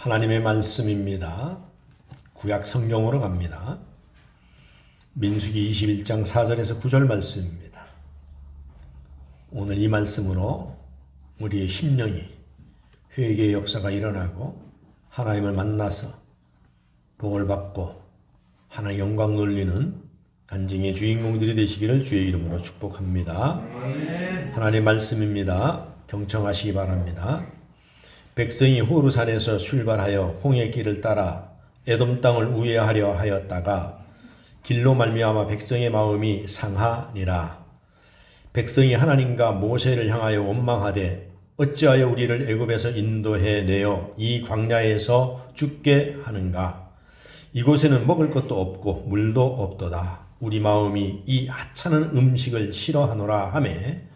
하나님의 말씀입니다. 구약 성경으로 갑니다. 민수기 21장 4절에서 9절 말씀입니다. 오늘 이 말씀으로 우리의 심령이 회개의 역사가 일어나고 하나님을 만나서 복을 받고 하나님의 영광 돌리는 간증의 주인공들이 되시기를 주의 이름으로 축복합니다. 하나님의 말씀입니다. 경청하시기 바랍니다. 백성이 호르산에서 출발하여 홍해 길을 따라 에돔 땅을 우회하려 하였다가 길로 말미암아 백성의 마음이 상하니라. 백성이 하나님과 모세를 향하여 원망하되 어찌하여 우리를 애굽에서 인도해 내어 이 광야에서 죽게 하는가? 이곳에는 먹을 것도 없고 물도 없도다. 우리 마음이 이 하찮은 음식을 싫어하노라 하매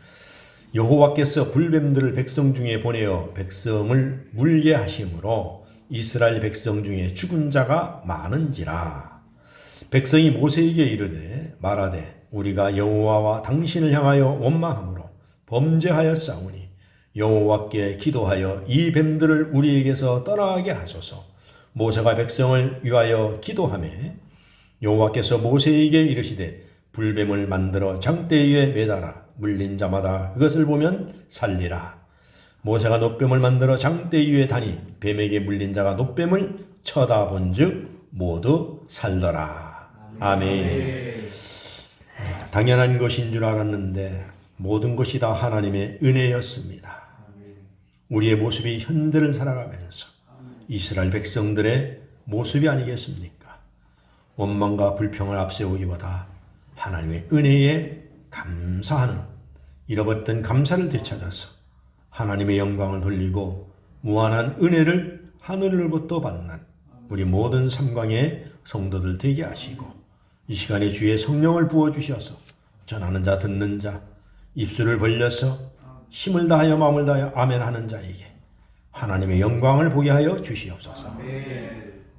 여호와께서 불뱀들을 백성 중에 보내어 백성을 물게 하심으로 이스라엘 백성 중에 죽은 자가 많은지라. 백성이 모세에게 이르되 말하되 우리가 여호와와 당신을 향하여 원망함으로 범죄하였사오니 여호와께 기도하여 이 뱀들을 우리에게서 떠나게 하소서. 모세가 백성을 위하여 기도하매 여호와께서 모세에게 이르시되 불뱀을 만들어 장대 위에 매달아 물린 자마다 그것을 보면 살리라. 모세가 놋뱀을 만들어 장대 위에 다니 뱀에게 물린 자가 놋뱀을 쳐다본즉 모두 살더라. 아멘. 당연한 것인 줄 알았는데 모든 것이 다 하나님의 은혜였습니다. 우리의 모습이 현대를 살아가면서 이스라엘 백성들의 모습이 아니겠습니까? 원망과 불평을 앞세우기보다 하나님의 은혜에 감사하는, 잃어버렸던 감사를 되찾아서 하나님의 영광을 돌리고 무한한 은혜를 하늘로부터 받는 우리 모든 삼광의 성도들 되게 하시고 이 시간에 주의 성령을 부어주셔서 전하는 자 듣는 자 입술을 벌려서 힘을 다하여 마음을 다하여 아멘 하는 자에게 하나님의 영광을 보게 하여 주시옵소서.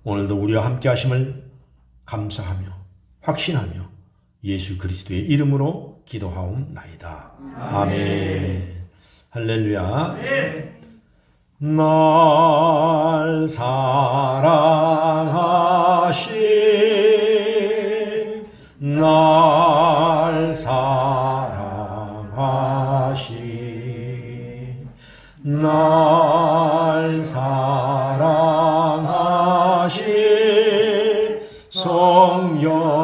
오늘도 우리와 함께 하심을 감사하며 확신하며 예수 그리스도의 이름으로 기도하옵나이다. 아멘. 할렐루야. 날 사랑하신 날 사랑하신 날 사랑하신 성령의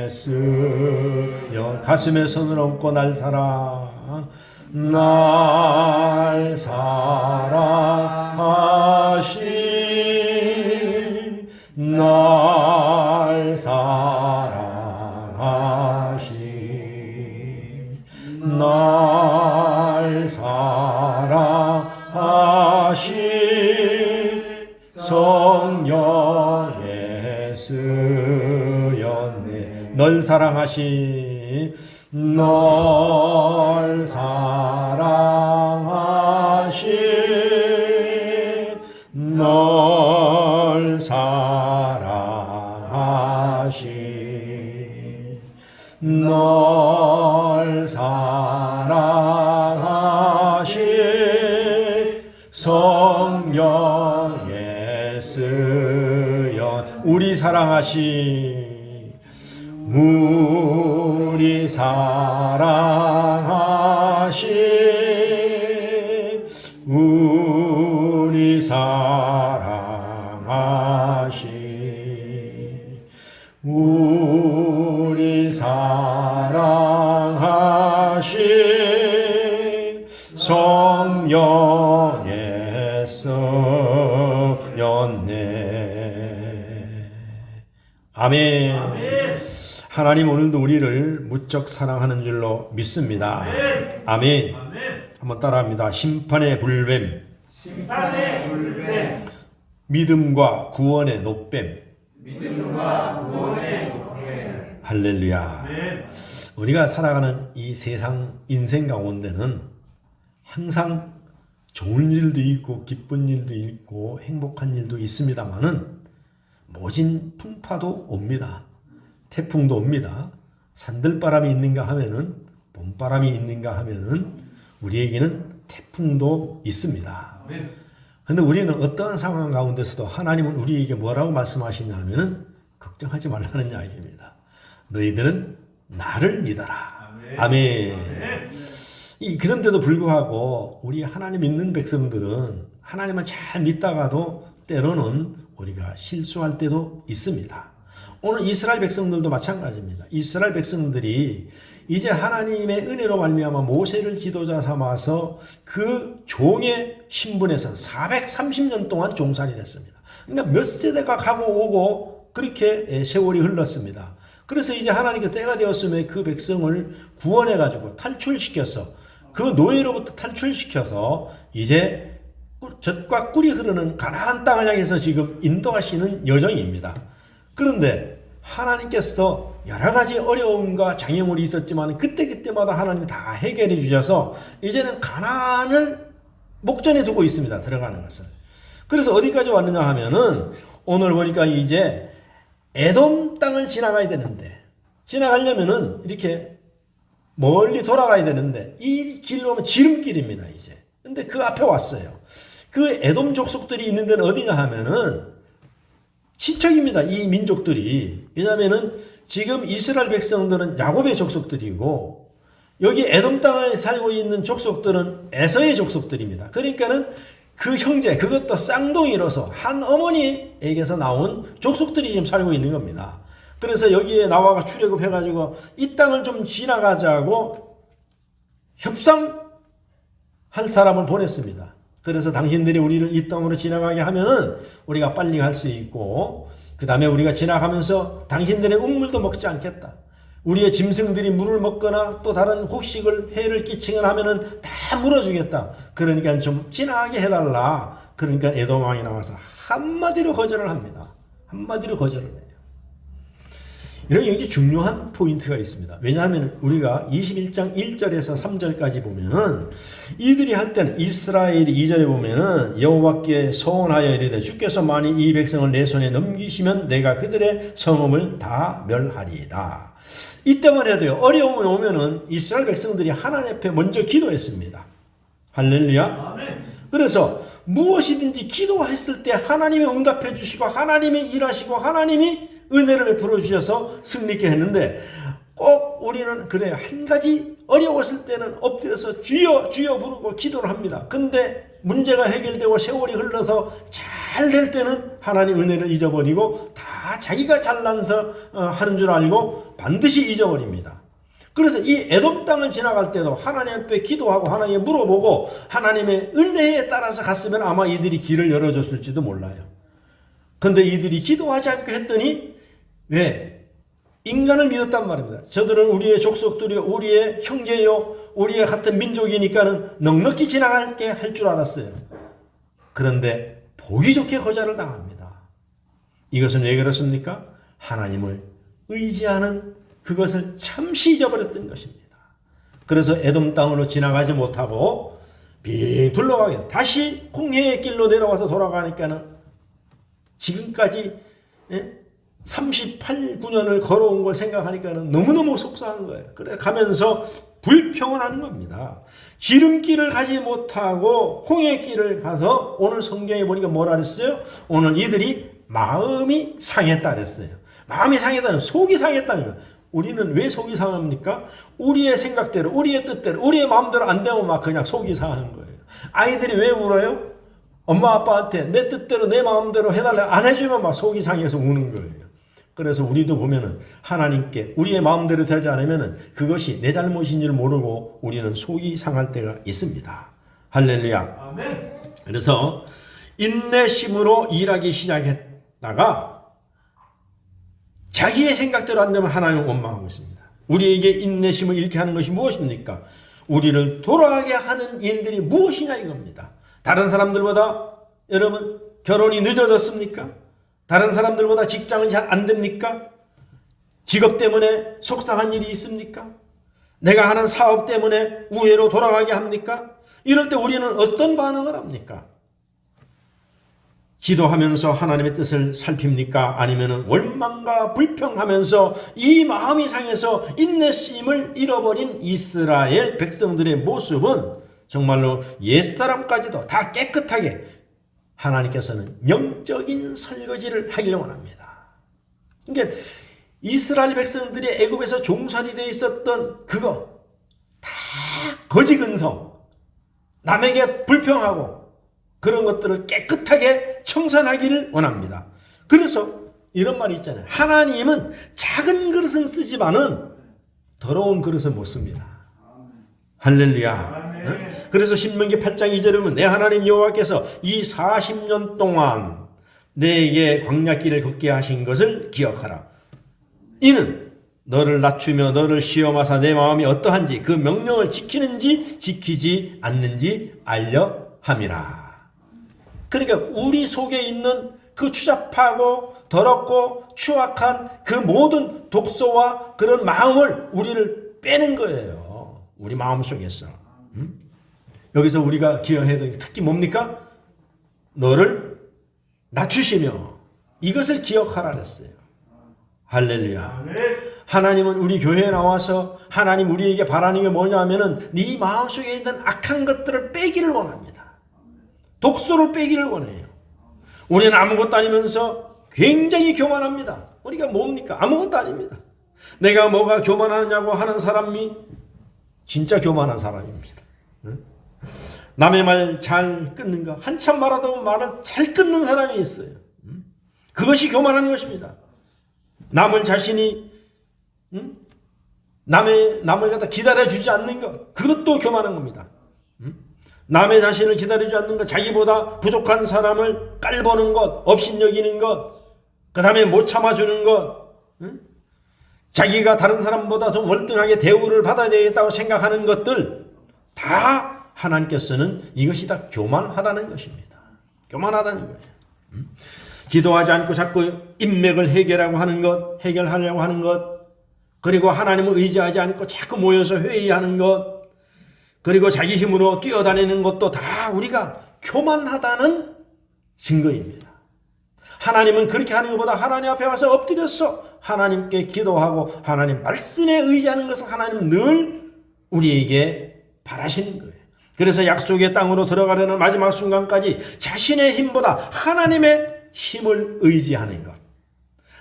쓰여 가슴에 손을 얹고 날 사랑하신 날 사랑하신 날 사랑하신 성령의 쓰였네. 널 사랑하신 널 사랑하신 널 사랑하신 널 사랑하신 성령의 쓰여 우리 사랑하신 우리 사랑하신 우리 사랑하신 우리 사랑하신 성령의 쓰였네. 아멘. 하나님 오늘도 우리를 무척 사랑하는 줄로 믿습니다. 아멘. 한번 따라합니다. 심판의 불뱀, 심판의 불뱀, 믿음과 구원의 놋뱀. 믿음과 구원의 노뱀. 할렐루야. 우리가 살아가는 이 세상 인생 가운데는 항상 좋은 일도 있고 기쁜 일도 있고 행복한 일도 있습니다만은 모진 풍파도 옵니다. 태풍도 옵니다. 산들바람이 있는가 하면은 봄바람이 있는가 하면은 우리에게는 태풍도 있습니다. 근데 우리는 어떠한 상황 가운데서도 하나님은 우리에게 뭐라고 말씀하시냐 하면은 걱정하지 말라는 이야기입니다. 너희들은 나를 믿어라. 아멘. 그런데도 불구하고 우리 하나님 믿는 백성들은 하나님을 잘 믿다가도 때로는 우리가 실수할 때도 있습니다. 오늘 이스라엘 백성들도 마찬가지입니다. 이스라엘 백성들이 이제 하나님의 은혜로 말미암아 모세를 지도자 삼아서 그 종의 신분에서 430년 동안 종살이를 했습니다. 그러니까 몇 세대가 가고 오고 그렇게 세월이 흘렀습니다. 그래서 이제 하나님께 때가 되었으면 그 백성을 구원해가지고 탈출시켜서 그 노예로부터 탈출시켜서 이제 젖과 꿀이 흐르는 가나안 땅을 향해서 지금 인도하시는 여정입니다. 그런데 하나님께서 여러 가지 어려움과 장애물이 있었지만 그때마다 하나님이 다 해결해 주셔서 이제는 가나안을 목전에 두고 있습니다. 들어가는 것을. 그래서 어디까지 왔느냐 하면은 오늘 보니까 이제 에돔 땅을 지나가야 되는데 지나가려면은 이렇게 멀리 돌아가야 되는데 이 길로 오면 지름길입니다. 이제. 근데 그 앞에 왔어요. 그 에돔 족속들이 있는 데는 어디냐 하면은 친척입니다. 이 민족들이. 왜냐하면은 지금 이스라엘 백성들은 야곱의 족속들이고 여기 에돔 땅에 살고 있는 족속들은 에서의 족속들입니다. 그러니까는 그 형제, 그것도 쌍둥이로서 한 어머니에게서 나온 족속들이 지금 살고 있는 겁니다. 그래서 여기에 나와가 출애굽해가지고 이 땅을 좀 지나가자고 협상할 사람을 보냈습니다. 그래서 당신들이 우리를 이 땅으로 지나가게 하면은 우리가 빨리 갈 수 있고 그 다음에 우리가 지나가면서 당신들의 음물도 먹지 않겠다. 우리의 짐승들이 물을 먹거나 또 다른 곡식을 해를 끼치거나 하면은 다 물어주겠다. 그러니까 좀 지나가게 해달라. 그러니까 에돔 왕이 나와서 한마디로 거절을 합니다. 한마디로 거절을 해요. 이런 굉장히 중요한 포인트가 있습니다. 왜냐하면 우리가 21장 1절에서 3절까지 보면은 이들이 할 때는 이스라엘이 2절에 보면은 여호와께 소원하여 이르되 주께서 만일 이 백성을 내 손에 넘기시면 내가 그들의 성읍을 다 멸하리이다. 이때만 해도요, 어려움이 오면은 이스라엘 백성들이 하나님 앞에 먼저 기도했습니다. 할렐루야. 그래서 무엇이든지 기도했을 때 하나님이 응답해 주시고 하나님이 일하시고 하나님이 은혜를 베풀어 주셔서 승리케 했는데 꼭 우리는 그래 한 가지 어려웠을 때는 엎드려서 주여 주여 부르고 기도를 합니다. 근데 문제가 해결되고 세월이 흘러서 잘 될 때는 하나님 은혜를 잊어버리고 다 자기가 잘난서 하는 줄 알고 반드시 잊어버립니다. 그래서 이 에돔 땅을 지나갈 때도 하나님 앞에 기도하고 하나님께 물어보고 하나님의 은혜에 따라서 갔으면 아마 이들이 길을 열어줬을지도 몰라요. 근데 이들이 기도하지 않고 했더니 왜? 인간을 믿었단 말입니다. 저들은 우리의 족속들이요, 우리의 형제요, 우리의 같은 민족이니까는 넉넉히 지나갈게 할 줄 알았어요. 그런데 보기 좋게 거절을 당합니다. 이것은 왜 그렇습니까? 하나님을 의지하는 그것을 잠시 잊어버렸던 것입니다. 그래서 에돔 땅으로 지나가지 못하고 빙 둘러가게 다시 홍해의 길로 내려와서 돌아가니까는 지금까지 38, 9년을 걸어온 걸 생각하니까는 너무너무 속상한 거예요. 그래 가면서 불평을 하는 겁니다. 지름길을 가지 못하고 홍해길을 가서 오늘 성경에 보니까 뭐라 그랬어요? 오늘 이들이 마음이 상했다 그랬어요. 마음이 상했다는 속이 상했다는 거예요. 우리는 왜 속이 상합니까? 우리의 생각대로, 우리의 뜻대로, 우리의 마음대로 안 되면 막 그냥 속이 상한 거예요. 아이들이 왜 울어요? 엄마 아빠한테 내 뜻대로 내 마음대로 해달라 안 해주면 막 속이 상해서 우는 거예요. 그래서 우리도 보면은 하나님께 우리의 마음대로 되지 않으면은 그것이 내 잘못인 줄 모르고 우리는 속이 상할 때가 있습니다. 할렐루야. 아멘. 그래서 인내심으로 일하기 시작했다가 자기의 생각대로 안 되면 하나님을 원망하고 있습니다. 우리에게 인내심을 잃게 하는 것이 무엇입니까? 우리를 돌아가게 하는 일들이 무엇이냐 이겁니다. 다른 사람들보다 여러분 결혼이 늦어졌습니까? 다른 사람들보다 직장은 잘 안 됩니까? 직업 때문에 속상한 일이 있습니까? 내가 하는 사업 때문에 우회로 돌아가게 합니까? 이럴 때 우리는 어떤 반응을 합니까? 기도하면서 하나님의 뜻을 살핍니까? 아니면 원망과 불평하면서 이 마음이 상해서 인내심을 잃어버린 이스라엘 백성들의 모습은 정말로 옛사람까지도 다 깨끗하게 하나님께서는 영적인 설거지를 하기를 원합니다. 그러니까 이스라엘 백성들이 애굽에서 종살이 되어 있었던 그거 다 거짓 근성, 남에게 불평하고 그런 것들을 깨끗하게 청산하기를 원합니다. 그래서 이런 말이 있잖아요. 하나님은 작은 그릇은 쓰지만은 더러운 그릇은 못 씁니다. 할렐루야. 그래서 신명기 8장 2절에 보면 내 하나님 여호와께서 이 40년 동안 내게 광야길을 걷게 하신 것을 기억하라. 이는 너를 낮추며 너를 시험하사 내 마음이 어떠한지 그 명령을 지키는지 지키지 않는지 알려 함이라. 그러니까 우리 속에 있는 그 추잡하고 더럽고 추악한 그 모든 독소와 그런 마음을 우리를 빼는 거예요. 우리 마음 속에서. 여기서 우리가 기억해야 될 특히 뭡니까? 너를 낮추시며 이것을 기억하라 그랬어요. 할렐루야. 하나님은 우리 교회에 나와서 하나님 우리에게 바라는 게 뭐냐 하면은 네 마음속에 있는 악한 것들을 빼기를 원합니다. 독소를 빼기를 원해요. 우리는 아무것도 아니면서 굉장히 교만합니다. 우리가 뭡니까? 아무것도 아닙니다. 내가 뭐가 교만하냐고 하는 사람이 진짜 교만한 사람입니다. 남의 말 잘 끊는 거, 한참 말하다 말을 잘 끊는 사람이 있어요. 그것이 교만한 것입니다. 남을 자신이 남을 갖다 기다려주지 않는 것, 그것도 교만한 겁니다. 남의 자신을 기다려주지 않는 것, 자기보다 부족한 사람을 깔보는 것, 업신여기는 것, 그 다음에 못 참아주는 것, 자기가 다른 사람보다 좀 월등하게 대우를 받아야 되겠다고 생각하는 것들 다 하나님께서는 이것이 다 교만하다는 것입니다. 교만하다는 거예요. 기도하지 않고 자꾸 인맥을 해결하려고 하는 것, 그리고 하나님을 의지하지 않고 자꾸 모여서 회의하는 것, 그리고 자기 힘으로 뛰어다니는 것도 다 우리가 교만하다는 증거입니다. 하나님은 그렇게 하는 것보다 하나님 앞에 와서 엎드려서 하나님께 기도하고 하나님 말씀에 의지하는 것을 하나님 늘 우리에게 바라시는 거예요. 그래서 약속의 땅으로 들어가려는 마지막 순간까지 자신의 힘보다 하나님의 힘을 의지하는 것.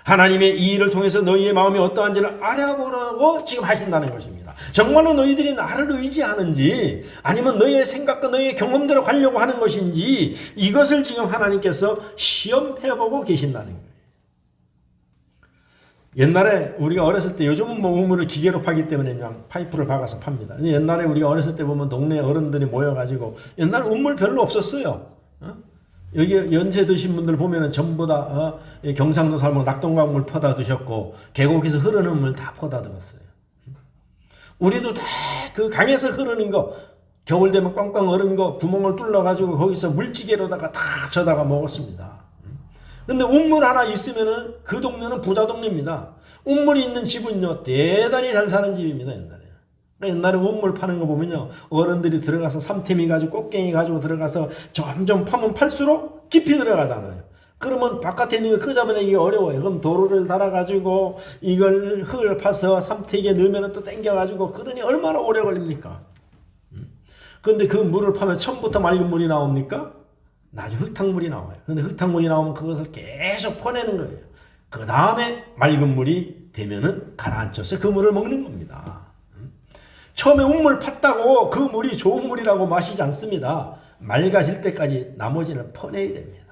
하나님의 이 일을 통해서 너희의 마음이 어떠한지를 알아보라고 지금 하신다는 것입니다. 정말로 너희들이 나를 의지하는지 아니면 너희의 생각과 너희의 경험대로 가려고 하는 것인지 이것을 지금 하나님께서 시험해보고 계신다는 거예요. 옛날에 우리가 어렸을 때, 요즘은 뭐 우물을 기계로 파기 때문에 그냥 파이프를 박아서 팝니다. 옛날에 우리가 어렸을 때 보면 동네 어른들이 모여가지고, 옛날에 우물 별로 없었어요. 여기 연세 드신 분들 보면은 전부 다 경상도 살면 낙동강물 퍼다 드셨고 계곡에서 흐르는 물 다 퍼다 들었어요. 우리도 다 그 강에서 흐르는 거, 겨울 되면 꽝꽝 얼은 거 구멍을 뚫러 가지고 거기서 물찌개로다가 다 져다가 먹었습니다. 근데 우물 하나 있으면은 그 동네는 부자 동네입니다. 우물이 있는 집은요 대단히 잘 사는 집입니다. 옛날에 우물 파는 거 보면요 어른들이 들어가서 삼태미 가지고 꽃갱이 가지고 들어가서 점점 파면 팔수록 깊이 들어가잖아요. 그러면 바깥에 있는 거 그 잡아내기 어려워요. 그럼 도로를 달아가지고 이걸 흙을 파서 삼태기에 넣으면 또 땡겨가지고, 그러니 얼마나 오래 걸립니까? 근데 그 물을 파면 처음부터 맑은 물이 나옵니까? 나중에 흙탕물이 나와요. 근데 흙탕물이 나오면 그것을 계속 퍼내는 거예요. 그 다음에 맑은 물이 되면은 가라앉혀서 그 물을 먹는 겁니다. 처음에 우물 팠다고 그 물이 좋은 물이라고 마시지 않습니다. 맑아질 때까지 나머지는 퍼내야 됩니다.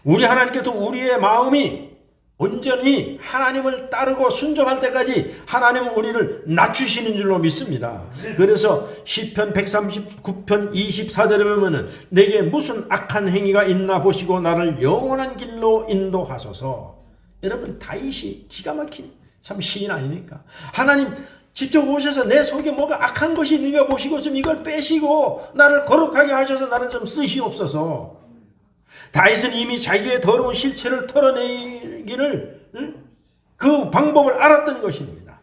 우리 하나님께서 우리의 마음이 온전히 하나님을 따르고 순종할 때까지 하나님은 우리를 낮추시는 줄로 믿습니다. 그래서 시편 139편 24절에 보면은 내게 무슨 악한 행위가 있나 보시고 나를 영원한 길로 인도하소서. 여러분 다윗이 기가 막힌 참 시인 아닙니까? 하나님 직접 오셔서 내 속에 뭐가 악한 것이 있는가 보시고 좀 이걸 빼시고 나를 거룩하게 하셔서 나를 좀 쓰시옵소서. 다윗은 이미 자기의 더러운 실체를 털어내기를 그 방법을 알았던 것입니다.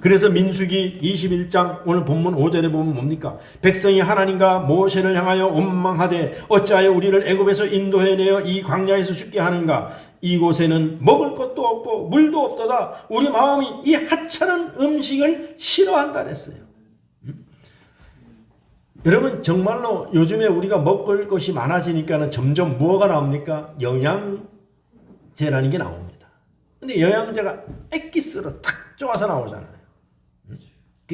그래서 민수기 21장 오늘 본문 5절에 보면 뭡니까? 백성이 하나님과 모세를 향하여 원망하되 어찌하여 우리를 애굽에서 인도해내어 이 광야에서 죽게 하는가? 이곳에는 먹을 것도 없고 물도 없도다. 우리 마음이 이 하찮은 음식을 싫어한다 그랬어요. 여러분 정말로 요즘에 우리가 먹을 것이 많아지니까는 점점 무엇가 나옵니까? 영양제라는 게 나옵니다. 근데 영양제가 엑기스로 탁 쪼아서 나오잖아요.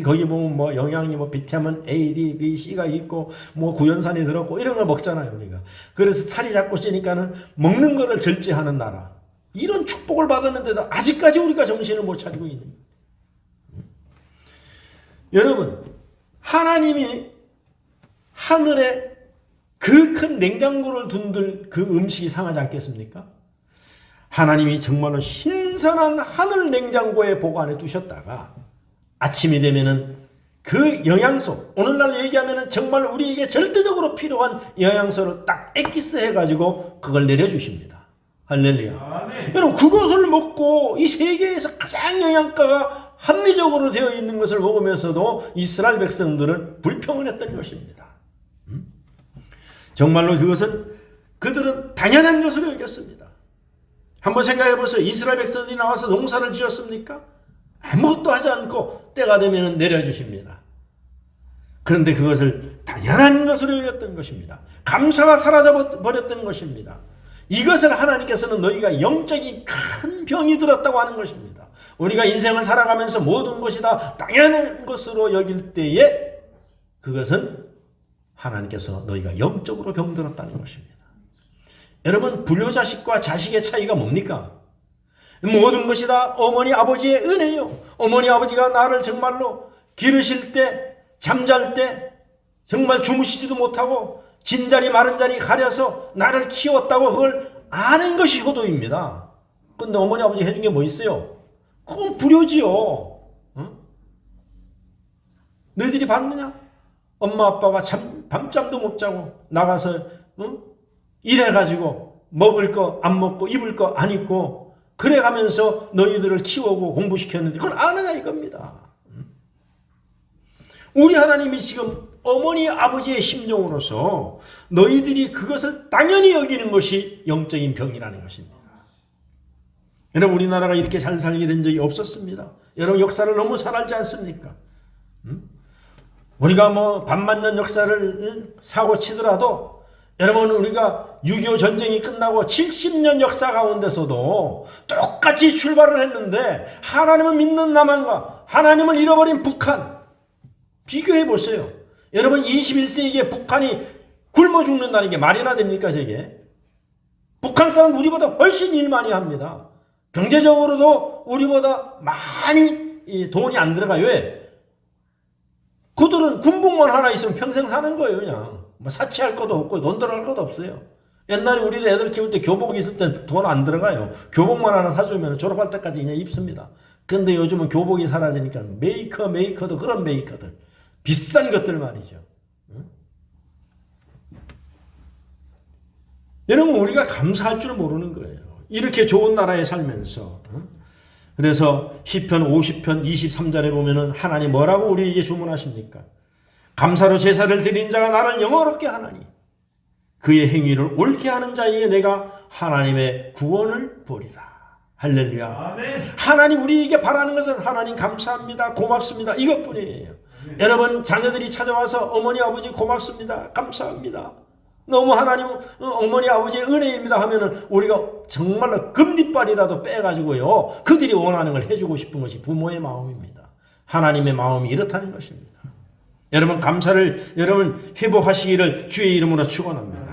거기 보면 뭐 영양이 뭐 비타민 A, D, B, C가 있고 뭐 구연산이 들었고 이런 걸 먹잖아요, 우리가. 그래서 살이 자꾸 찌니까는 먹는 거를 절제하는 나라. 이런 축복을 받았는데도 아직까지 우리가 정신을 못 차리고 있는 거예요. 여러분, 하나님이 하늘에 그 큰 냉장고를 둔들 그 음식이 상하지 않겠습니까? 하나님이 정말로 신선한 하늘 냉장고에 보관해 두셨다가 아침이 되면은 그 영양소, 오늘날 얘기하면은 정말 우리에게 절대적으로 필요한 영양소를 딱 엑기스 해가지고 그걸 내려주십니다. 할렐루야. 여러분, 그것을 먹고 이 세계에서 가장 영양가가 합리적으로 되어 있는 것을 먹으면서도 이스라엘 백성들은 불평을 했던 것입니다. 정말로 그것은 그들은 당연한 것으로 여겼습니다. 한번 생각해 보세요. 이스라엘 백성들이 나와서 농사를 지었습니까? 아무것도 하지 않고 때가 되면 내려주십니다. 그런데 그것을 당연한 것으로 여겼던 것입니다. 감사가 사라져버렸던 것입니다. 이것을 하나님께서는 너희가 영적인 큰 병이 들었다고 하는 것입니다. 우리가 인생을 살아가면서 모든 것이 다 당연한 것으로 여길 때에 그것은 하나님께서 너희가 영적으로 병들었다는 것입니다. 여러분, 불효자식과 자식의 차이가 뭡니까? 모든 것이 다 어머니 아버지의 은혜요. 어머니 아버지가 나를 정말로 기르실 때, 잠잘 때 정말 주무시지도 못하고 진자리 마른 자리 가려서 나를 키웠다고 그걸 아는 것이 효도입니다. 근데 어머니 아버지 해준 게 뭐 있어요? 그건 불효지요. 어? 너희들이 봤느냐? 엄마 아빠가 밤잠도 못 자고 나가서 일해가지고 먹을 거 안 먹고 입을 거 안 입고 그래가면서 너희들을 키우고 공부시켰는데 그걸 아느냐 이겁니다. 우리 하나님이 지금 어머니 아버지의 심정으로서 너희들이 그것을 당연히 여기는 것이 영적인 병이라는 것입니다. 여러분, 우리나라가 이렇게 잘 살게 된 적이 없었습니다. 여러분, 역사를 너무 잘 알지 않습니까? 우리가 뭐 반만년 역사를 사고 치더라도 여러분, 우리가 6.25 전쟁이 끝나고 70년 역사 가운데서도 똑같이 출발을 했는데 하나님을 믿는 남한과 하나님을 잃어버린 북한 비교해 보세요. 여러분, 21세기에 북한이 굶어 죽는다는 게 말이나 됩니까? 저게 북한 사람 우리보다 훨씬 일 많이 합니다. 경제적으로도 우리보다 많이 돈이 안 들어가요. 왜? 그들은 군복만 하나 있으면 평생 사는 거예요. 그냥 뭐 사치할 것도 없고 돈 들어갈 것도 없어요. 옛날에 우리도 애들 키울 때 교복이 있을 땐 돈 안 들어가요. 교복만 하나 사주면 졸업할 때까지 그냥 입습니다. 근데 요즘은 교복이 사라지니까 메이커도 그런 메이커들 비싼 것들 말이죠. 여러분, 우리가 감사할 줄 모르는 거예요. 이렇게 좋은 나라에 살면서. 그래서 시편 50편 23절에 보면은 하나님 뭐라고 우리에게 주문하십니까? 감사로 제사를 드린 자가 나를 영화롭게 하나니 그의 행위를 옳게 하는 자에게 내가 하나님의 구원을 보리라. 할렐루야. 아멘. 하나님 우리에게 바라는 것은 하나님 감사합니다, 고맙습니다, 이것뿐이에요. 아멘. 여러분, 자녀들이 찾아와서 어머니 아버지 고맙습니다, 감사합니다, 너무 하나님 어머니 아버지의 은혜입니다 하면은 우리가 정말로 금리빨이라도 빼가지고요 그들이 원하는 걸 해주고 싶은 것이 부모의 마음입니다. 하나님의 마음이 이렇다는 것입니다. 여러분, 감사를 여러분 회복하시기를 주의 이름으로 축원합니다.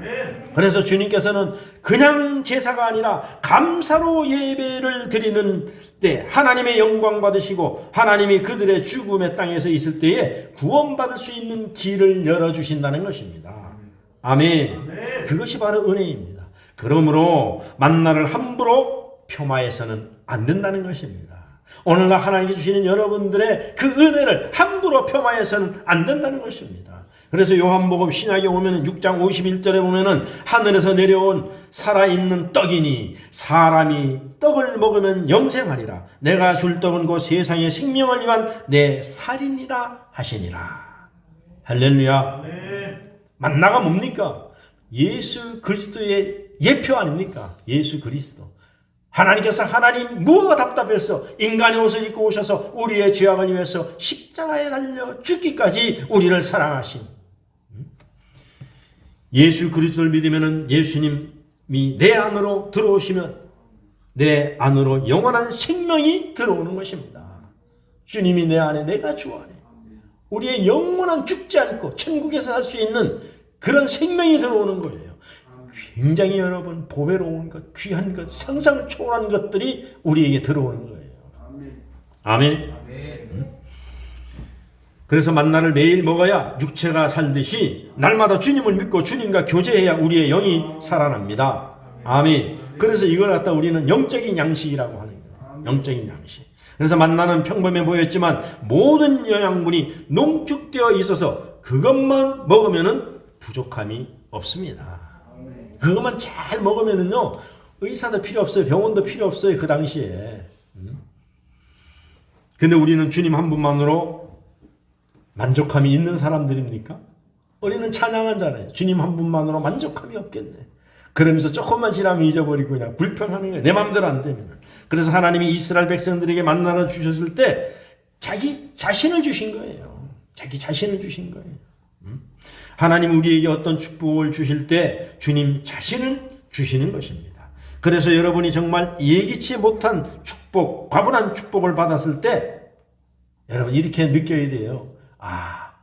그래서 주님께서는 그냥 제사가 아니라 감사로 예배를 드리는 때 하나님의 영광 받으시고 하나님이 그들의 죽음의 땅에서 있을 때에 구원받을 수 있는 길을 열어주신다는 것입니다. 아멘. 그것이 바로 은혜입니다. 그러므로 만나를 함부로 폄하해서는 안 된다는 것입니다. 오늘날 하나님께 주시는 여러분들의 그 은혜를 함부로 폄하해서는 안 된다는 것입니다. 그래서 요한복음 신약에 오면 6장 51절에 보면은 하늘에서 내려온 살아있는 떡이니 사람이 떡을 먹으면 영생하리라. 내가 줄 떡은 곧 세상의 생명을 위한 내 살이니라 하시니라. 할렐루야. 만나가 뭡니까? 예수 그리스도의 예표 아닙니까? 예수 그리스도. 하나님께서 하나님 무엇가 답답해서 인간의 옷을 입고 오셔서 우리의 죄악을 위해서 십자가에 달려 죽기까지 우리를 사랑하신 예수 그리스도를 믿으면 예수님이 내 안으로 들어오시면 내 안으로 영원한 생명이 들어오는 것입니다. 주님이 내 안에, 내가 주 안에. 우리의 영원한 죽지 않고 천국에서 살 수 있는 그런 생명이 들어오는 거예요. 굉장히 여러분 보배로운 것, 귀한 것, 상상을 초월한 것들이 우리에게 들어오는 거예요. 아멘. 그래서 만나를 매일 먹어야 육체가 살듯이 날마다 주님을 믿고 주님과 교제해야 우리의 영이 살아납니다. 아멘. 그래서 이걸 갖다 우리는 영적인 양식이라고 하는 거예요. 영적인 양식. 그래서 만나는 평범해 보였지만 모든 영양분이 농축되어 있어서 그것만 먹으면은 부족함이 없습니다. 그것만 잘 먹으면은요, 의사도 필요 없어요. 병원도 필요 없어요. 그 당시에. 근데 우리는 주님 한 분만으로 만족함이 있는 사람들입니까? 우리는 찬양한 자잖아요. 주님 한 분만으로 만족함이 없겠네. 그러면서 조금만 지나면 잊어버리고 그냥 불평하는 거예요. 내 마음대로 안 되면. 그래서 하나님이 이스라엘 백성들에게 만나를 주셨을 때 자기 자신을 주신 거예요. 자기 자신을 주신 거예요. 하나님 우리에게 어떤 축복을 주실 때 주님 자신을 주시는 것입니다. 그래서 여러분이 정말 예기치 못한 축복, 과분한 축복을 받았을 때 여러분 이렇게 느껴야 돼요. 아,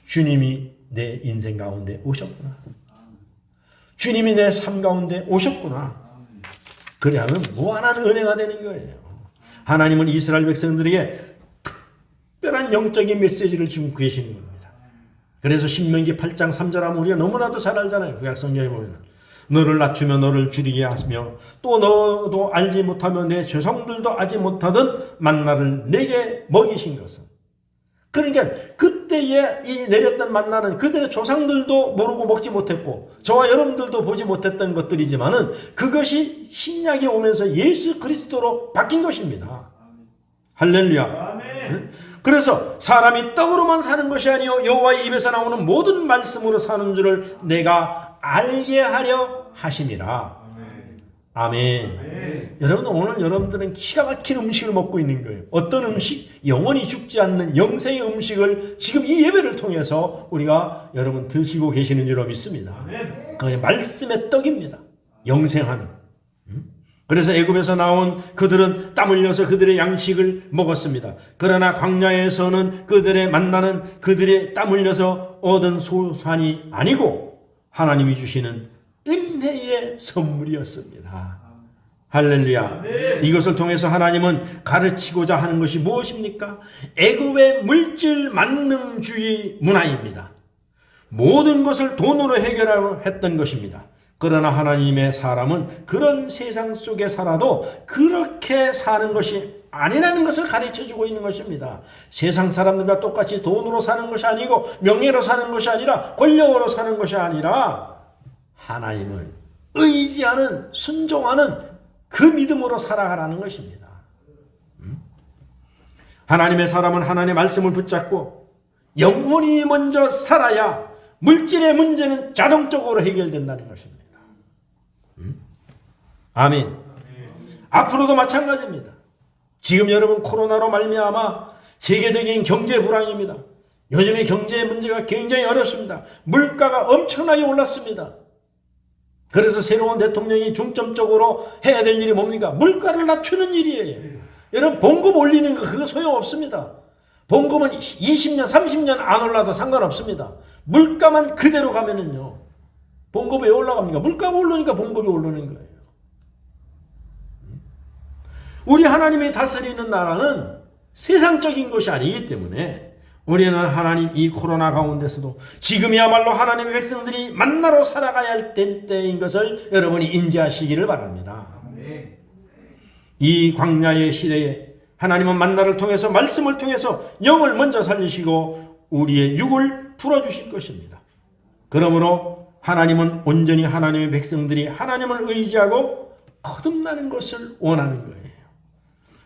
주님이 내 인생 가운데 오셨구나. 주님이 내 삶 가운데 오셨구나. 그래야면 무한한 은혜가 되는 거예요. 하나님은 이스라엘 백성들에게 특별한 영적인 메시지를 주고 계시는 겁니다. 그래서 신명기 8장 3절 하면 우리가 너무나도 잘 알잖아요. 구약 성경에 보면 너를 낮추며 너를 줄이게 하시며 또 너도 알지 못하며 내 조상들도 알지 못하던 만나를 내게 먹이신 것은. 그러니까 그때에 이 내렸던 만나는 그들의 조상들도 모르고 먹지 못했고 저와 여러분들도 보지 못했던 것들이지만은 그것이 신약에 오면서 예수 그리스도로 바뀐 것입니다. 할렐루야. 그래서 사람이 떡으로만 사는 것이 아니요 여호와의 입에서 나오는 모든 말씀으로 사는 줄을 내가 알게 하려 하심이라. 아멘. 여러분 오늘 여러분들은 기가 막힌 음식을 먹고 있는 거예요. 어떤 음식? 영원히 죽지 않는 영생의 음식을 지금 이 예배를 통해서 우리가 여러분 드시고 계시는 줄로 믿습니다. 그건 말씀의 떡입니다. 영생하는. 그래서 애굽에서 나온 그들은 땀 흘려서 그들의 양식을 먹었습니다. 그러나 광야에서는 그들의 만나는 그들의 땀 흘려서 얻은 소산이 아니고 하나님이 주시는 은혜의 선물이었습니다. 할렐루야. 이것을 통해서 하나님은 가르치고자 하는 것이 무엇입니까? 애굽의 물질 만능주의 문화입니다. 모든 것을 돈으로 해결하려 했던 것입니다. 그러나 하나님의 사람은 그런 세상 속에 살아도 그렇게 사는 것이 아니라는 것을 가르쳐주고 있는 것입니다. 세상 사람들과 똑같이 돈으로 사는 것이 아니고 명예로 사는 것이 아니라 권력으로 사는 것이 아니라 하나님을 의지하는 순종하는 그 믿음으로 살아가라는 것입니다. 하나님의 사람은 하나님의 말씀을 붙잡고 영혼이 먼저 살아야 물질의 문제는 자동적으로 해결된다는 것입니다. 아멘. 앞으로도 마찬가지입니다. 지금 여러분 코로나로 말미암아 세계적인 경제 불황입니다. 요즘에 경제 문제가 굉장히 어렵습니다. 물가가 엄청나게 올랐습니다. 그래서 새로운 대통령이 중점적으로 해야 될 일이 뭡니까? 물가를 낮추는 일이에요. 여러분 봉급 올리는 거 그거 소용없습니다. 봉급은 20년 30년 안 올라도 상관없습니다. 물가만 그대로 가면은요 봉급이 왜 올라갑니까? 물가가 오르니까 봉급이 오르는 거예요. 우리 하나님이 다스리는 나라는 세상적인 것이 아니기 때문에 우리는 하나님 이 코로나 가운데서도 지금이야말로 하나님의 백성들이 만나러 살아가야 할 때인 것을 여러분이 인지하시기를 바랍니다. 이 광야의 시대에 하나님은 만나를 통해서 말씀을 통해서 영을 먼저 살리시고 우리의 육을 풀어주실 것입니다. 그러므로 하나님은 온전히 하나님의 백성들이 하나님을 의지하고 거듭나는 것을 원하는 거예요.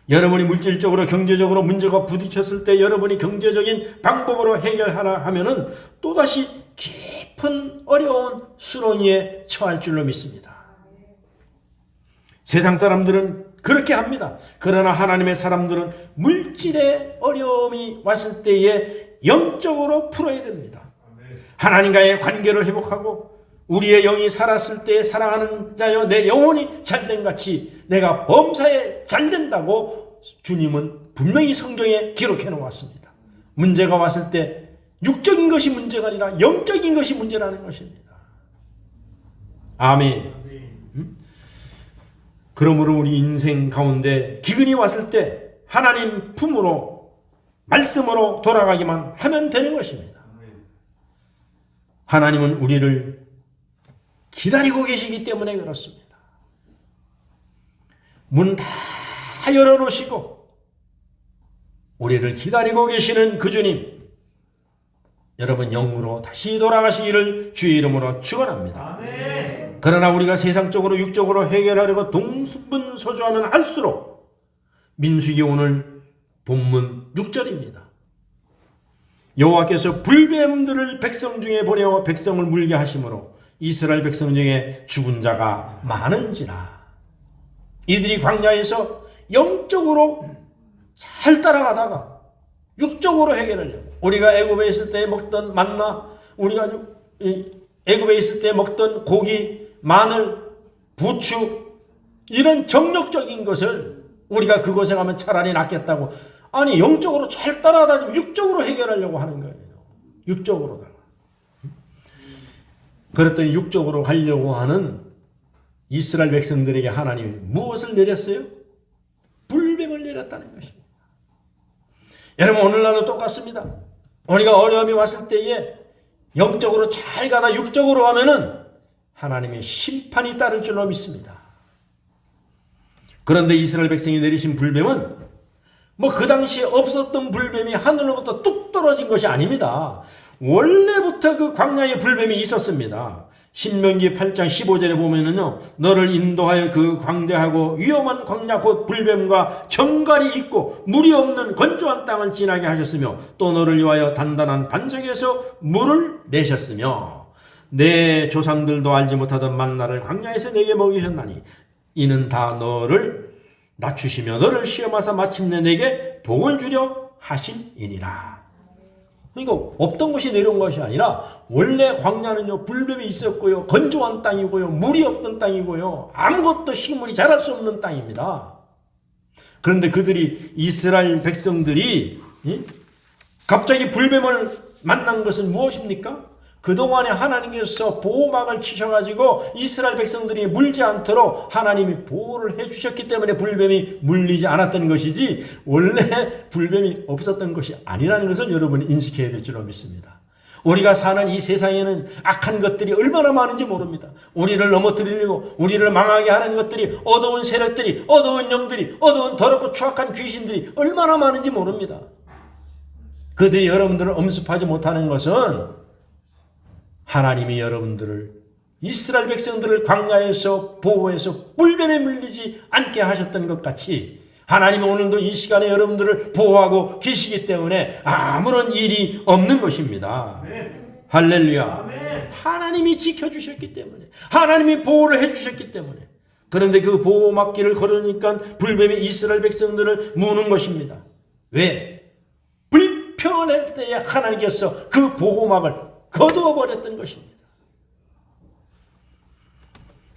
여러분이 물질적으로 경제적으로 문제가 부딪혔을 때 여러분이 경제적인 방법으로 해결하라 하면은 또다시 깊은 어려운 수렁이에 처할 줄로 믿습니다. 세상 사람들은 그렇게 합니다. 그러나 하나님의 사람들은 물질의 어려움이 왔을 때에 영적으로 풀어야 됩니다. 하나님과의 관계를 회복하고 우리의 영이 살았을 때 사랑하는 자여 내 영혼이 잘된 같이 내가 범사에 잘된다고 주님은 분명히 성경에 기록해 놓았습니다. 문제가 왔을 때 육적인 것이 문제가 아니라 영적인 것이 문제라는 것입니다. 아멘. 그러므로 우리 인생 가운데 기근이 왔을 때 하나님 품으로 말씀으로 돌아가기만 하면 되는 것입니다. 하나님은 우리를 기다리고 계시기 때문에 그렇습니다. 문 다 열어놓으시고 우리를 기다리고 계시는 그 주님, 여러분 영으로 다시 돌아가시기를 주의 이름으로 축원합니다. 아멘. 그러나 우리가 세상적으로 육적으로 해결하려고 동분서주하면 할수록 민수기 오늘 본문 6절입니다. 여호와께서 불뱀들을 백성 중에 보내어 백성을 물게 하심으로 이스라엘 백성 중에 죽은 자가 많은지라. 이들이 광야에서 영적으로 잘 따라가다가 육적으로 해결하려고, 우리가 애굽에 있을 때 먹던 만나, 우리가 애굽에 있을 때 먹던 고기, 마늘, 부추, 이런 정력적인 것을 우리가 그곳에 가면 차라리 낫겠다고, 아니 영적으로 잘 따라가다 육적으로 해결하려고 하는 거예요. 육적으로다가. 그랬더니 육적으로 하려고 하는 이스라엘 백성들에게 하나님이 무엇을 내렸어요? 불뱀을 내렸다는 것입니다. 여러분 오늘날도 똑같습니다. 우리가 어려움이 왔을 때에 영적으로 잘 가다 육적으로 하면은 하나님의 심판이 따를 줄로 믿습니다. 그런데 이스라엘 백성이 내리신 불뱀은 뭐 그 당시에 없었던 불뱀이 하늘로부터 뚝 떨어진 것이 아닙니다. 원래부터 그 광야에 불뱀이 있었습니다. 신명기 8장 15절에 보면은요, 너를 인도하여 그 광대하고 위험한 광야 곧 불뱀과 정갈이 있고 물이 없는 건조한 땅을 지나게 하셨으며 또 너를 위하여 단단한 반석에서 물을 내셨으며 내 조상들도 알지 못하던 만나를 광야에서 내게 먹이셨나니 이는 다 너를 낮추시며 너를 시험하사 마침내 내게 복을 주려 하심이니라. 그러니까 없던 것이 내려온 것이 아니라 원래 광야는요 불뱀이 있었고요 건조한 땅이고요 물이 없던 땅이고요 아무것도 식물이 자랄 수 없는 땅입니다. 그런데 그들이 이스라엘 백성들이 갑자기 불뱀을 만난 것은 무엇입니까? 그동안에 하나님께서 보호막을 치셔가지고 이스라엘 백성들이 물지 않도록 하나님이 보호를 해주셨기 때문에 불뱀이 물리지 않았던 것이지 원래 불뱀이 없었던 것이 아니라는 것을 여러분이 인식해야 될 줄로 믿습니다. 우리가 사는 이 세상에는 악한 것들이 얼마나 많은지 모릅니다. 우리를 넘어뜨리려고 우리를 망하게 하는 것들이, 어두운 세력들이, 어두운 영들이, 어두운 더럽고 추악한 귀신들이 얼마나 많은지 모릅니다. 그들이 여러분들을 엄습하지 못하는 것은 하나님이 여러분들을, 이스라엘 백성들을 광야에서 보호해서 불뱀에 물리지 않게 하셨던 것 같이 하나님은 오늘도 이 시간에 여러분들을 보호하고 계시기 때문에 아무런 일이 없는 것입니다. 아멘. 할렐루야. 아멘. 하나님이 지켜주셨기 때문에, 하나님이 보호를 해주셨기 때문에. 그런데 그 보호막길을 걸으니까 불뱀이 이스라엘 백성들을 무는 것입니다. 왜? 불평을 할 때에 하나님께서 그 보호막을 거두어버렸던 것입니다.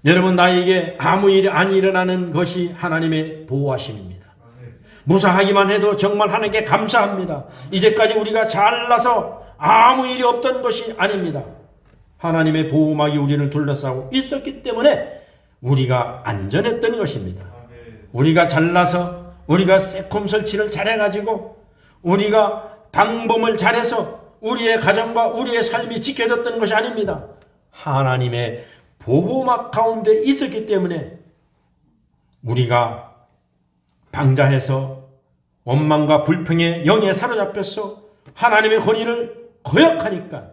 여러분, 나에게 아무 일이 안 일어나는 것이 하나님의 보호하심입니다. 무사하기만 해도 정말 하나님께 감사합니다. 이제까지 우리가 잘나서 아무 일이 없던 것이 아닙니다. 하나님의 보호막이 우리를 둘러싸고 있었기 때문에 우리가 안전했던 것입니다. 우리가 잘나서, 우리가 세콤 설치를 잘해가지고, 우리가 방범을 잘해서 우리의 가정과 우리의 삶이 지켜졌던 것이 아닙니다. 하나님의 보호막 가운데 있었기 때문에 우리가 방자해서 원망과 불평의 영에 사로잡혀서 하나님의 권위를 거역하니까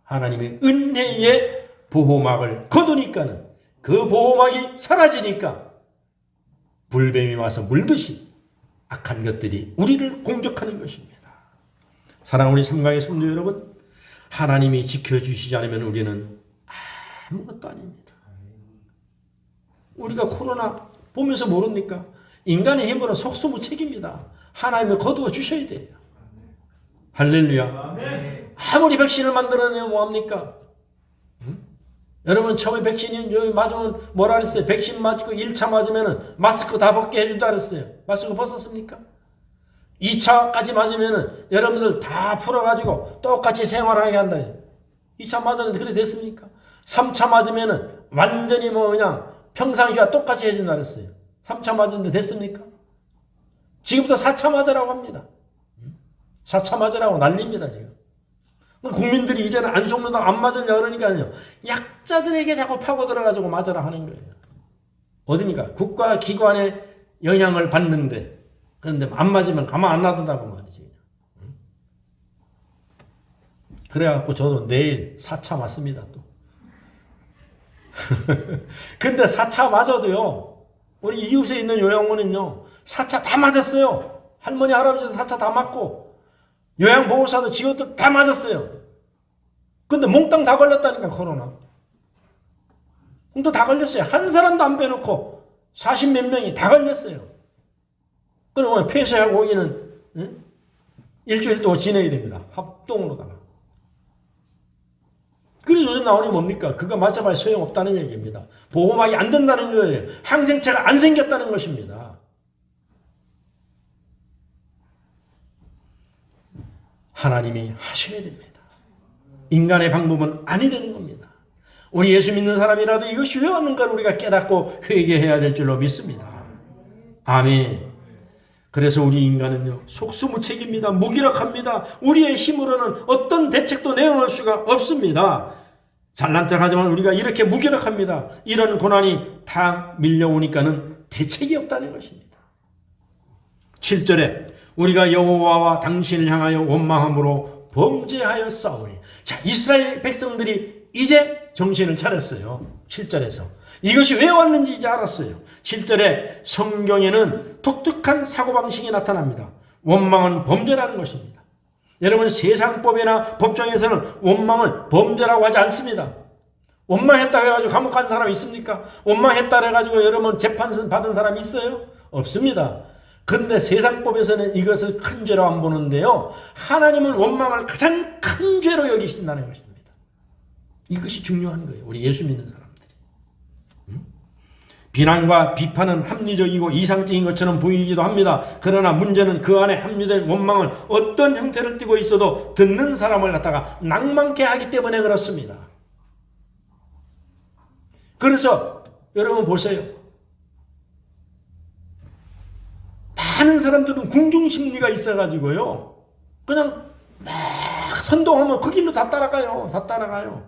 하나님의 은혜의 보호막을 거두니까는 그 보호막이 사라지니까 불뱀이 와서 물듯이 악한 것들이 우리를 공격하는 것입니다. 사랑하는 우리 삼가의 성도 여러분, 하나님이 지켜주시지 않으면 우리는 아무것도 아닙니다. 우리가 코로나 보면서 모릅니까? 인간의 힘으로 속수무책입니다. 하나님을 거두어 주셔야 돼요. 할렐루야. 아무리 백신을 만들어내면 뭐합니까? 여러분 처음에 백신이 여기 맞으면 뭐라 그랬어요? 백신 맞고 1차 맞으면은 마스크 다 벗게 해준다 그랬어요. 마스크 벗었습니까? 2차까지 맞으면은 여러분들 다 풀어가지고 똑같이 생활하게 한다. 2차 맞았는데 그래 됐습니까? 3차 맞으면은 완전히 뭐 그냥 평상시와 똑같이 해준다 그랬어요. 3차 맞았는데 됐습니까? 지금부터 4차 맞으라고 합니다. 4차 맞으라고 난립니다, 지금. 국민들이 이제는 안 속는다고 안 맞으려고 그러니까요. 약자들에게 자꾸 파고 들어가지고 맞으라 하는 거예요. 어디니까? 국가기관의 영향을 받는데, 그런데 안 맞으면 가만 안 놔둔다고 말이지. 그래갖고 저도 내일 4차 맞습니다, 또. 근데 4차 맞아도요, 우리 이웃에 있는 요양원은요, 4차 다 맞았어요. 할머니, 할아버지도 4차 다 맞고, 요양보호사도 직원들 다 맞았어요. 근데 몽땅 다 걸렸다니까, 코로나. 또 다 걸렸어요. 한 사람도 안 빼놓고 40몇 명이 다 걸렸어요. 그러면 폐쇄하고 오기는 일주일 동안 지내야 됩니다. 합동으로다가. 그래서 요즘 나오니 뭡니까? 그거 맞아봐야 소용없다는 얘기입니다. 보호막이 안 된다는 거예요. 항생체가 안 생겼다는 것입니다. 하나님이 하셔야 됩니다. 인간의 방법은 아니 되는 겁니다. 우리 예수 믿는 사람이라도 이것이 왜 왔는가를 우리가 깨닫고 회개해야 될 줄로 믿습니다. 아멘. 그래서 우리 인간은요, 속수무책입니다. 무기력합니다. 우리의 힘으로는 어떤 대책도 내어놓을 수가 없습니다. 잘난 척하지만 우리가 이렇게 무기력합니다. 이런 고난이 다 밀려오니까는 대책이 없다는 것입니다. 7절에 우리가 여호와와 당신을 향하여 원망함으로 범죄하여 싸우니. 자, 이스라엘 백성들이 이제 정신을 차렸어요. 7절에서. 이것이 왜 왔는지 이제 알았어요. 7절에 성경에는 독특한 사고방식이 나타납니다. 원망은 범죄라는 것입니다. 여러분, 세상법이나 법정에서는 원망을 범죄라고 하지 않습니다. 원망했다 해가지고 감옥 간 사람 있습니까? 원망했다 해가지고 여러분 재판 받은 사람 있어요? 없습니다. 그런데 세상법에서는 이것을 큰 죄로 안 보는데요, 하나님은 원망을 가장 큰 죄로 여기신다는 것입니다. 이것이 중요한 거예요. 우리 예수 믿는 사람들이. 비난과 비판은 합리적이고 이상적인 것처럼 보이기도 합니다. 그러나 문제는 그 안에 함유된 원망은 어떤 형태를 띠고 있어도 듣는 사람을 갖다가 낭만케 하기 때문에 그렇습니다. 그래서 여러분 보세요. 많은 사람들은 궁중심리가 있어가지고요, 그냥 막 선동하면 그 길로 다 따라가요. 다 따라가요.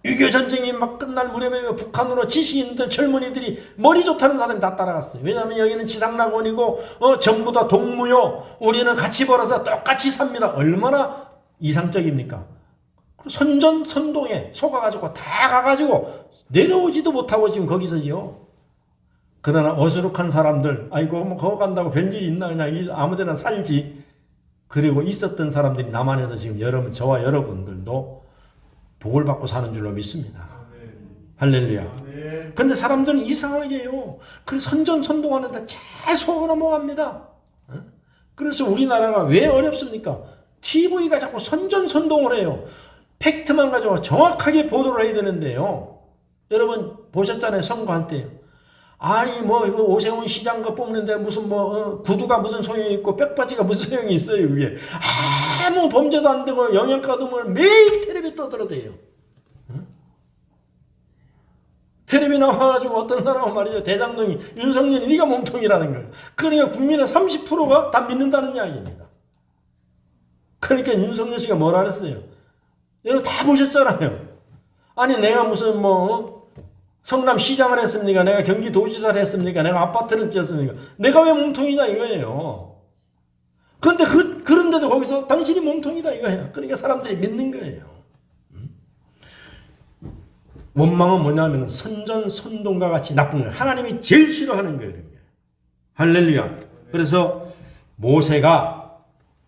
6.25 전쟁이 막 끝날 무렵에 북한으로 지식인들, 젊은이들이 머리 좋다는 사람이 다 따라갔어요. 왜냐하면 여기는 지상낙원이고 전부 다 동무요. 우리는 같이 벌어서 똑같이 삽니다. 얼마나 이상적입니까? 선전선동에 속아가지고 다 가가지고 내려오지도 못하고 지금 거기서지요. 그러나 어수룩한 사람들, 아이고 뭐 거기 간다고 별일이 있나, 그냥 아무데나 살지. 그리고 있었던 사람들이 남한에서 지금 여러분, 저와 여러분들도 복을 받고 사는 줄로 믿습니다. 할렐루야. 근데 사람들은 이상하게요, 그 선전선동하는데 잘 속아 넘어갑니다. 그래서 우리나라가 왜 어렵습니까? TV가 자꾸 선전선동을 해요. 팩트만 가지고 정확하게 보도를 해야 되는데요. 여러분 보셨잖아요, 선거할 때요. 아니 뭐 이거 오세훈 시장 거 뽑는데 무슨 뭐 구두가 무슨 소용이 있고 백바지가 무슨 소용이 있어요. 그게 아무 범죄도 안 되고 영양가도 뭘 매일 텔레비 떠들어대요. 텔레비 나와가지고 어떤 사람은 말이죠, 대장동이 윤석열이 네가 몸통이라는 거예요. 그러니까 국민의 30%가 다 믿는다는 이야기입니다. 그러니까 윤석열 씨가 뭐라 그랬어요? 여러분 다 보셨잖아요. 아니 내가 무슨 뭐 성남시장을 했습니까? 내가 경기도지사를 했습니까? 내가 아파트를 지었습니까? 내가 왜 몸통이냐 이거예요. 그런데 그런데도 거기서 당신이 몸통이다 이거예요. 그러니까 사람들이 믿는 거예요. 원망은 뭐냐면 선전선동과 같이 나쁜 거예요. 하나님이 제일 싫어하는 거예요. 할렐루야. 그래서 모세가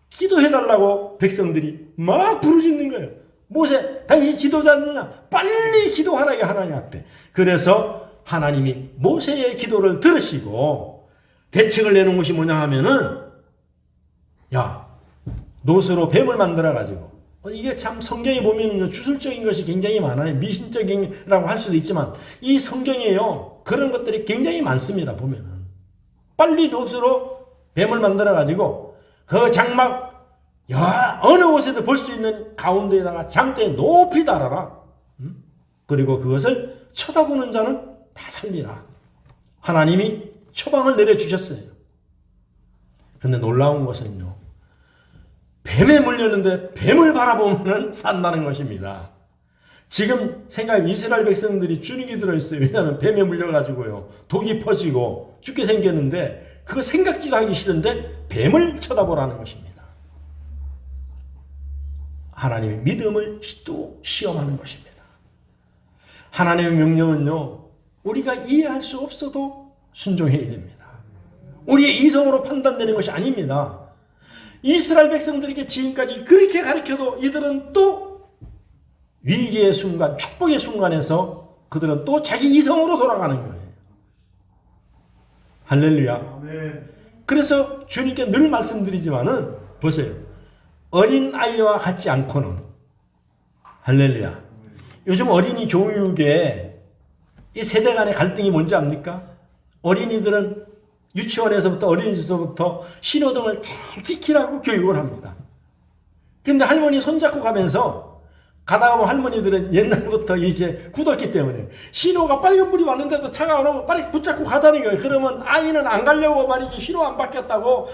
기도해달라고 백성들이 막 부르짖는 거예요. 모세, 당신 지도자느냐? 빨리 기도하라, 하나님 앞에. 그래서 하나님이 모세의 기도를 들으시고 대책을 내놓은 것이 뭐냐 하면은, 야, 노스로 뱀을 만들어가지고 이게 참 성경에 보면은요, 주술적인 것이 굉장히 많아요. 미신적이라고 할 수도 있지만, 이 성경에요, 그런 것들이 굉장히 많습니다, 보면은. 빨리 노수로 뱀을 만들어가지고, 그 장막, 어느 곳에도 볼 수 있는 가운데에다가 장대에 높이 달아라. 그리고 그것을 쳐다보는 자는 다 살리라. 하나님이 처방을 내려주셨어요. 그런데 놀라운 것은요, 뱀에 물렸는데 뱀을 바라보면 산다는 것입니다. 지금 생각해, 이스라엘 백성들이 주눅이 들어있어요. 왜냐하면 뱀에 물려가지고요, 독이 퍼지고 죽게 생겼는데 그거 생각지도 하기 싫은데 뱀을 쳐다보라는 것입니다. 하나님의 믿음을 또 시험하는 것입니다. 하나님의 명령은요, 우리가 이해할 수 없어도 순종해야 됩니다. 우리의 이성으로 판단되는 것이 아닙니다. 이스라엘 백성들에게 지금까지 그렇게 가르쳐도 이들은 또 위기의 순간, 축복의 순간에서 그들은 또 자기 이성으로 돌아가는 거예요. 할렐루야. 그래서 주님께 늘 말씀드리지만은 보세요. 어린 아이와 같지 않고는, 할렐루야. 요즘 어린이 교육에 이 세대 간의 갈등이 뭔지 압니까? 어린이들은 유치원에서부터 어린이집에서부터 신호등을 잘 지키라고 교육을 합니다. 그런데 할머니 손잡고 가면서 가다가 보면 할머니들은 옛날부터 이게 굳었기 때문에 신호가 빨간불이 왔는데도 차가 안 오면 빨리 붙잡고 가자는 거예요. 그러면 아이는 안 가려고 말이지, 신호 안 바뀌었다고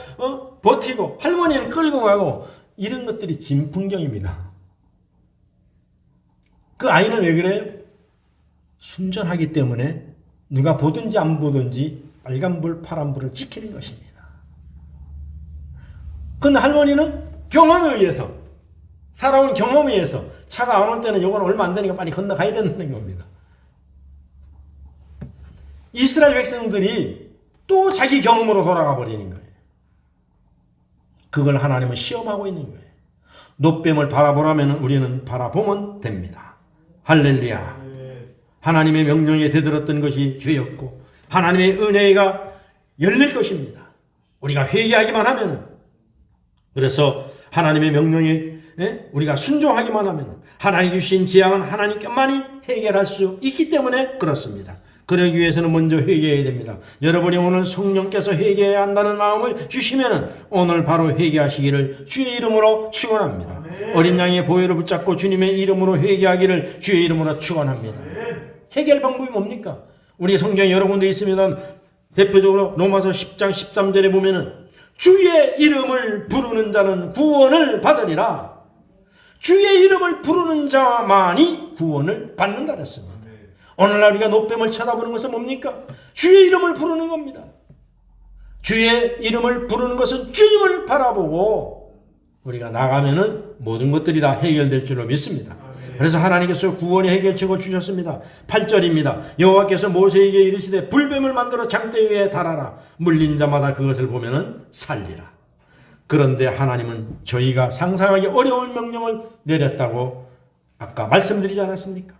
버티고, 할머니는 끌고 가고, 이런 것들이 진풍경입니다. 그 아이는 왜 그래요? 순전하기 때문에 누가 보든지 안 보든지 빨간불, 파란불을 지키는 것입니다. 그런데 할머니는 경험에 의해서, 살아온 경험에 의해서 차가 안 올 때는 이건 얼마 안 되니까 빨리 건너가야 된다는 겁니다. 이스라엘 백성들이 또 자기 경험으로 돌아가 버리는 거예요. 그걸 하나님은 시험하고 있는 거예요. 놋뱀을 바라보라면 우리는 바라보면 됩니다. 할렐루야. 하나님의 명령에 대들었던 것이 죄였고 하나님의 은혜가 열릴 것입니다. 우리가 회개하기만 하면, 그래서 하나님의 명령에 우리가 순종하기만 하면 하나님 주신 재앙은 하나님께만이 해결할 수 있기 때문에 그렇습니다. 그러기 위해서는 먼저 회개해야 됩니다. 여러분이 오늘 성령께서 회개해야 한다는 마음을 주시면 오늘 바로 회개하시기를 주의 이름으로 축원합니다. 어린 양의 보혈을 붙잡고 주님의 이름으로 회개하기를 주의 이름으로 축원합니다. 해결 방법이 뭡니까? 우리 성경에 여러 군데 있습니다. 대표적으로 로마서 10장 13절에 보면은 주의 이름을 부르는 자는 구원을 받으리라. 주의 이름을 부르는 자만이 구원을 받는다 그랬습니다. 오늘날 우리가 놋뱀을 쳐다보는 것은 뭡니까? 주의 이름을 부르는 겁니다. 주의 이름을 부르는 것은 주님을 바라보고 우리가 나가면은 모든 것들이 다 해결될 줄로 믿습니다. 그래서 하나님께서 구원의 해결책을 주셨습니다. 8절입니다. 여호와께서 모세에게 이르시되 불뱀을 만들어 장대 위에 달아라. 물린 자마다 그것을 보면은 살리라. 그런데 하나님은 저희가 상상하기 어려운 명령을 내렸다고 아까 말씀드리지 않았습니까?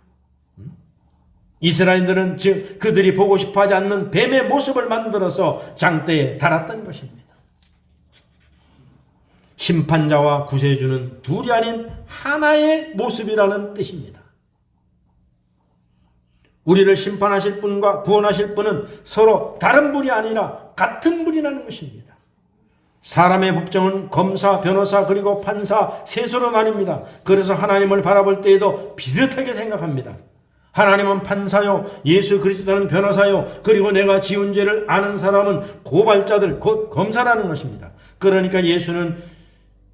이스라엘들은 즉 그들이 보고 싶어하지 않는 뱀의 모습을 만들어서 장대에 달았던 것입니다. 심판자와 구세주는 둘이 아닌 하나의 모습이라는 뜻입니다. 우리를 심판하실 분과 구원하실 분은 서로 다른 분이 아니라 같은 분이라는 것입니다. 사람의 법정은 검사, 변호사, 그리고 판사, 세수로 나뉩니다. 그래서 하나님을 바라볼 때에도 비슷하게 생각합니다. 하나님은 판사요, 예수 그리스도는 변호사요, 그리고 내가 지은 죄를 아는 사람은 고발자들, 곧 검사라는 것입니다. 그러니까 예수는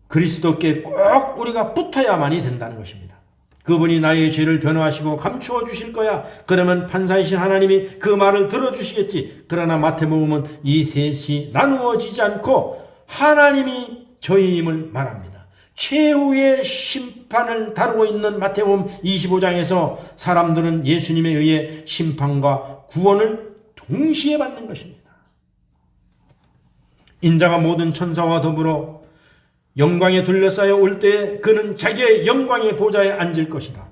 그리스도께 꼭 우리가 붙어야만이 된다는 것입니다. 그분이 나의 죄를 변호하시고 감추어 주실 거야. 그러면 판사이신 하나님이 그 말을 들어주시겠지. 그러나 마태복음은 이 셋이 나누어지지 않고 하나님이 저희임을 말합니다. 최후의 심판을 다루고 있는 마태복음 25장에서 사람들은 예수님에 의해 심판과 구원을 동시에 받는 것입니다. 인자가 모든 천사와 더불어 영광에 둘러싸여 올 때에 그는 자기의 영광의 보좌에 앉을 것이다.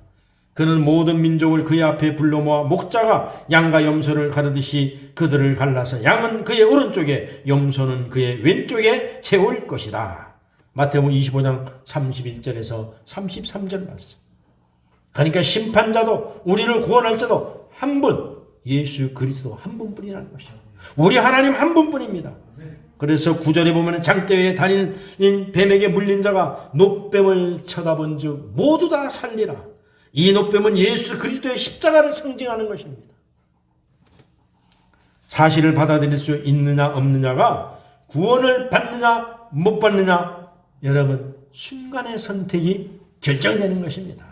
그는 모든 민족을 그의 앞에 불러 모아 목자가 양과 염소를 가르듯이 그들을 갈라서 양은 그의 오른쪽에 염소는 그의 왼쪽에 세울 것이다. 마태복음 25장 31절에서 33절 말씀. 그러니까 심판자도 우리를 구원할 자도 한 분, 예수 그리스도 한 분뿐이라는 것이죠. 우리 하나님 한 분뿐입니다. 그래서 9절에 보면 장대 위에 다니는 뱀에게 물린 자가 놋뱀을 쳐다본 즉 모두 다 살리라. 이 놋뱀은 예수 그리스도의 십자가를 상징하는 것입니다. 사실을 받아들일 수 있느냐 없느냐가 구원을 받느냐 못 받느냐 여러분 순간의 선택이 결정되는 것입니다.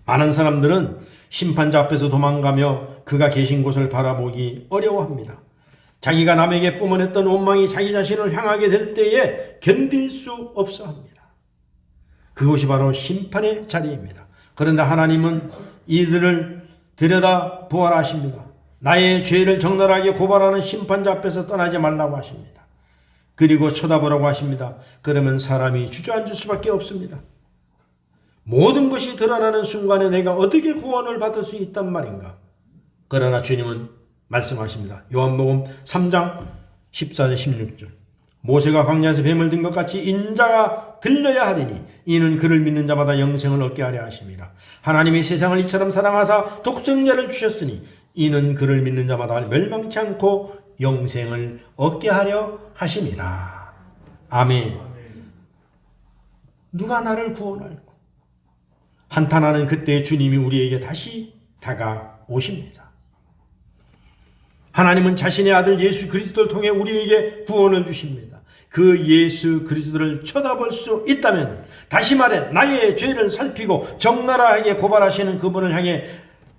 많은 사람들은 심판자 앞에서 도망가며 그가 계신 곳을 바라보기 어려워합니다. 자기가 남에게 뿜어냈던 원망이 자기 자신을 향하게 될 때에 견딜 수 없어 합니다. 그것이 바로 심판의 자리입니다. 그런데 하나님은 이들을 들여다 보아라 하십니다. 나의 죄를 적나라하게 고발하는 심판자 앞에서 떠나지 말라고 하십니다. 그리고 쳐다보라고 하십니다. 그러면 사람이 주저앉을 수밖에 없습니다. 모든 것이 드러나는 순간에 내가 어떻게 구원을 받을 수 있단 말인가? 그러나 주님은 말씀하십니다. 요한복음 3장 14절 16절 모세가 광야에서 뱀을 든 것 같이 인자가 들려야 하리니 이는 그를 믿는 자마다 영생을 얻게 하려 하심이라. 하나님이 세상을 이처럼 사랑하사 독생자를 주셨으니 이는 그를 믿는 자마다 멸망치 않고 영생을 얻게 하려 하심이라. 아멘. 누가 나를 구원할꼬? 한탄하는 그때 주님이 우리에게 다시 다가오십니다. 하나님은 자신의 아들 예수 그리스도를 통해 우리에게 구원을 주십니다. 그 예수 그리스도를 쳐다볼 수 있다면 다시 말해 나의 죄를 살피고 적나라하게 고발하시는 그분을 향해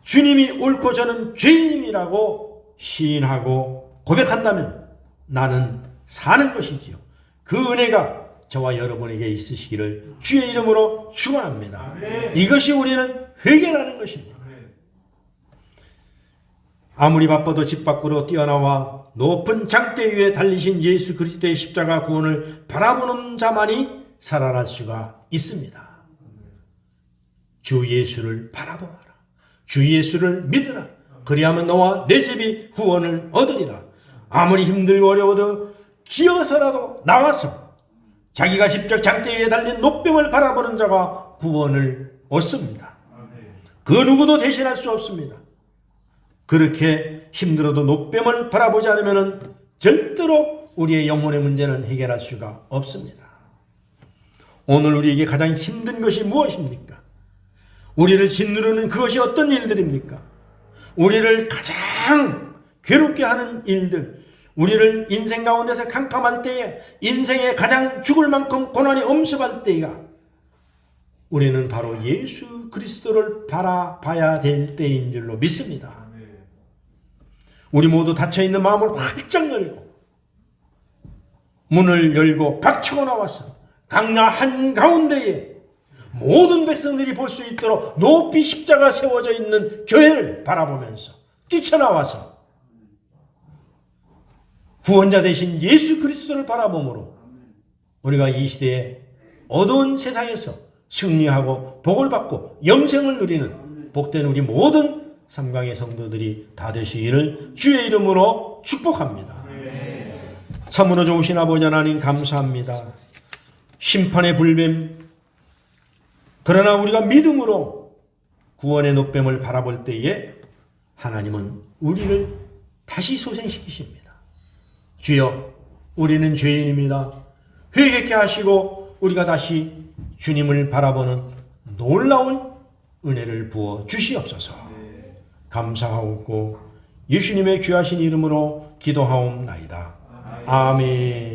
주님이 옳고 저는 죄인이라고 시인하고 고백한다면 나는 사는 것이지요. 그 은혜가 저와 여러분에게 있으시기를 주의 이름으로 축원합니다. 이것이 우리는 회개라는 것입니다. 아무리 바빠도 집 밖으로 뛰어나와 높은 장대 위에 달리신 예수 그리스도의 십자가 구원을 바라보는 자만이 살아날 수가 있습니다. 주 예수를 바라보아라. 주 예수를 믿으라. 그리하면 너와 내 집이 구원을 얻으리라. 아무리 힘들고 어려워도 기어서라도 나와서 자기가 직접 장대 위에 달린 놋뱀을 바라보는 자가 구원을 얻습니다. 그 누구도 대신할 수 없습니다. 그렇게 힘들어도 놋뱀을 바라보지 않으면 절대로 우리의 영혼의 문제는 해결할 수가 없습니다. 오늘 우리에게 가장 힘든 것이 무엇입니까? 우리를 짓누르는 그것이 어떤 일들입니까? 우리를 가장 괴롭게 하는 일들, 우리를 인생 가운데서 캄캄할 때에 인생에 가장 죽을 만큼 고난이 엄습할 때가 우리는 바로 예수 그리스도를 바라봐야 될 때인 줄로 믿습니다. 우리 모두 닫혀있는 마음을 활짝 열고 문을 열고 박차고 나와서 강야 한가운데에 모든 백성들이 볼 수 있도록 높이 십자가 세워져 있는 교회를 바라보면서 뛰쳐나와서 구원자 되신 예수 그리스도를 바라보므로 우리가 이 시대에 어두운 세상에서 승리하고 복을 받고 영생을 누리는 복된 우리 모든 삼강의 성도들이 다 되시기를 주의 이름으로 축복합니다. 참으로 좋으신 아버지 하나님 감사합니다. 심판의 불뱀, 그러나 우리가 믿음으로 구원의 놋뱀을 바라볼 때에 하나님은 우리를 다시 소생시키십니다. 주여, 우리는 죄인입니다. 회개케 하시고 우리가 다시 주님을 바라보는 놀라운 은혜를 부어 주시옵소서. 감사하고 예수님의 귀하신 이름으로 기도하옵나이다. 아멘.